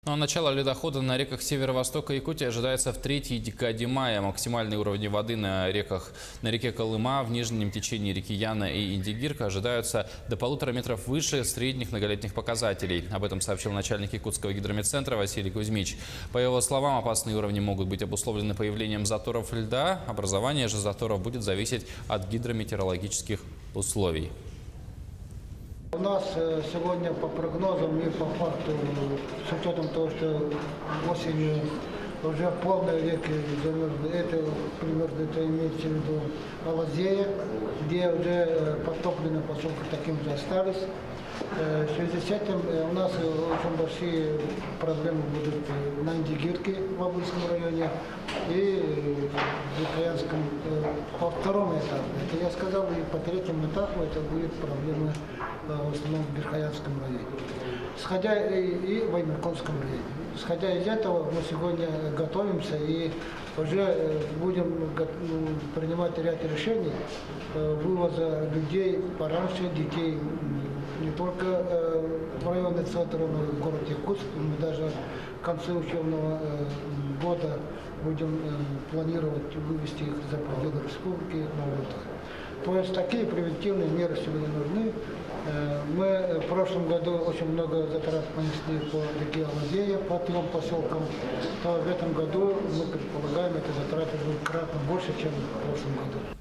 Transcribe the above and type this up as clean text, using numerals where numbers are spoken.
Ну а начало ледохода на реках северо-востока Якутии ожидается в третьей декаде мая. Максимальные уровни воды на реке Колыма, в нижнем течении реки Яна и Индигирка ожидаются до 1,5 метров выше средних многолетних показателей. Об этом сообщил начальник Якутского гидрометцентра Василий Кузьмич. По его словам, опасные уровни могут быть обусловлены появлением заторов льда. Образование же заторов будет зависеть от гидрометеорологических условий. У нас сегодня по прогнозам и по факту, с учетом того, что осенью уже полные реки замерзли, это примерно это имеется в виду Алазея, где уже подтопленные поселки таким же остались. В связи с этим у нас очень большие проблемы будут на Индигирке в Абульском районе и в Верхоянском по второму этапу. Это я сказал, и по третьему этапу это будет проблемы в основном в Верхоянском районе. И в Аймерконском районе. Исходя из этого, мы сегодня готовимся и уже будем принимать ряд решений вывоза людей пораньше, детей не только в районе центра, но и в городе Якутск. Мы даже к концу учебного года будем планировать вывести их за пределы республики на отдых. То есть такие превентивные меры сегодня нужны. Мы в прошлом году очень много затрат понесли по реке Алазея, по 3 поселкам. То в этом году мы предполагаем, эти затраты будут кратно больше, чем в прошлом году.